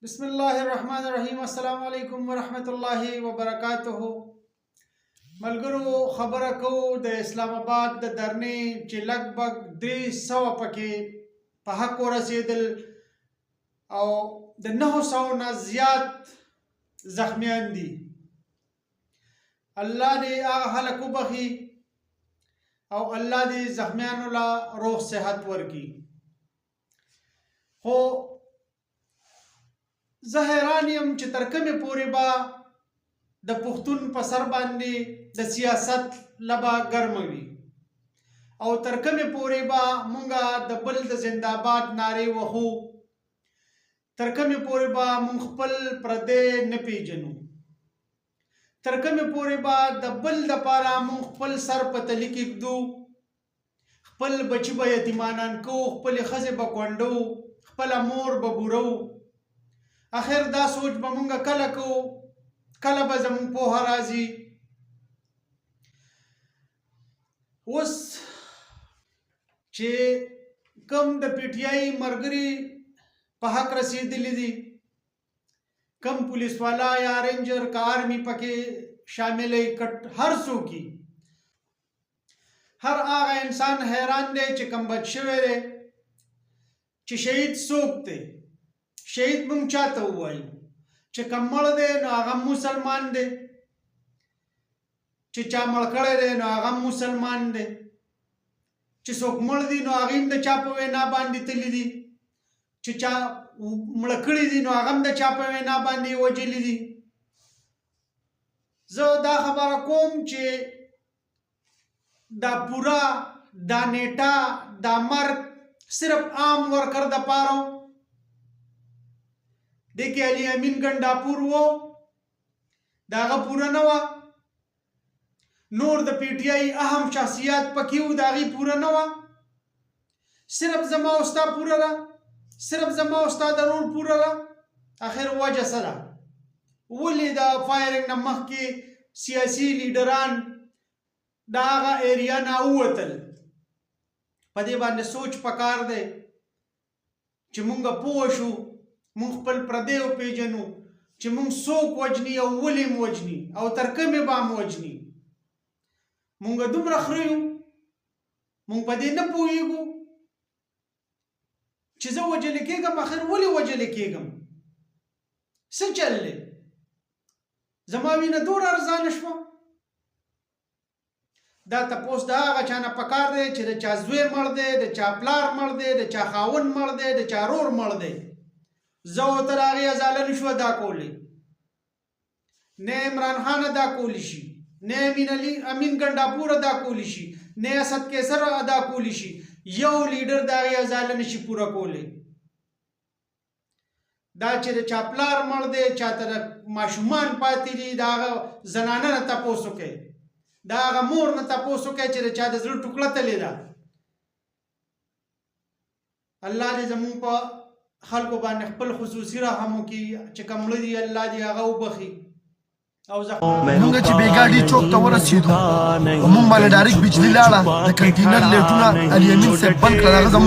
बिस्मिल्लाहिर्रहमानिर्रहीम अस्सलाम वालेकुम वरहमतुल्लाहि वबरकातुहु। मलगरो खबर को द इस्लामाबाद द धरने چې لګبګ 300 پکې په حق ورسېدل او د 900 نه زیات زخمیان دي. الله دې هغه خلک وبخي او الله دې زخمیانو لا روح صحت ورکړي. خو زه حیران یم چې تر کومې پورې به د پښتون په سر باندې د سیاست لبه ګرمه وي او تر کومې پورې به مونږه د بل د زنده‌باد نارې وهو، تر کومې پورې به مونږ خپل پردی نه پیژنو، تر کومې پورې به د بل دپاره مونږ خپل سر په تلي کېږدو، خپل بچي به یتیمانان کوو، خپلې ښځې به کونډو، خپله مور به بورو. اخر دا سوچ به مونږ کله کوو، کله به زمونږ پوهه راځي. اوس چې کم د پی ټی آی ملګري په حق رسېدلي دي، کم پولیس والا یا رینجر کا آرمی پکې شامل کټ هر څوک هر هغه انسان حیران دی چې کم بچ شوی دی چې شهید څوک دی. شهید مونږ چاته ووایو چې کم مړ دی نو هغه مسلمان دی، چې چا مړ کړی دی نو هغه مسلمان دی، چې څوک مړ دي نو هغه هم د چا په وینا باندې تللی دي، چې چا مړ کړي دي نو هغه هم د چا په وینا باندې وجلي دي. زه دا خبره کوم چې دا پورا دا نیټه دا مرګ صرف عام ورکر د پاره دیکھے علی امین گنڈاپور وو داغه پورا نه وا، نور د پی ټی آی اهم شخصیات پکې وو داغي پورا نه وا، صرف زما اوستا پورا را، صرف زما اوستا ضرور پورا را. اخر وجه سره ولې دا فایرنګ نه مخکې سیاسي لیډران داغه ایریا نه ووتل. په دې باندې سوچ پکار دی چې مونږ پوه شو، مونږ خپل پردی وپېژنو چې مونږ څوک وجني او ولې م وجني او تر کومې به م وجني. مونږ دومره خره یو، مونږ په دې نه پوهېږو چې زه وجلې کېږم. اخر ولې وجلې کېږم؟ څه چل دی؟ زما وینه دومره ارزانه شوه؟ دا تپوس د هغه چا نه پکار دی چې د چا زوی مړ دی، د چا پلار مړ دی، د چا خاوند مړ دی، د چا رور مړ دی. زه تر هغې ازاله نشو ادا کولی، نه عمران خان ادا کولی شي، نه امین ګنډاپور ادا کولی شي، نه اسد کیسر ادا کولی شي. یو لیډر د هغې ازاله نشي پوره کولی. دا چې د چا پلار مړ دی، چاته د ماشومان پاتې دي، د هغه زنانه نه تپوس وکړئ، د هغه مور نه تپوس وکړئ چې د چا د زړه ټوکړه تلې ده. الله دې زمونږ په خلکو باندې خپل خصوصي رحم وکړي چې کوم مړه دي الله دې هغه وبخي. او مونږ چې بیګاډي چوک ته ورسېدو مونږ باندې ډایرکټ بجلي لاړه، د کنټینر لیټونه علي امین صاحب بند کړل. هغه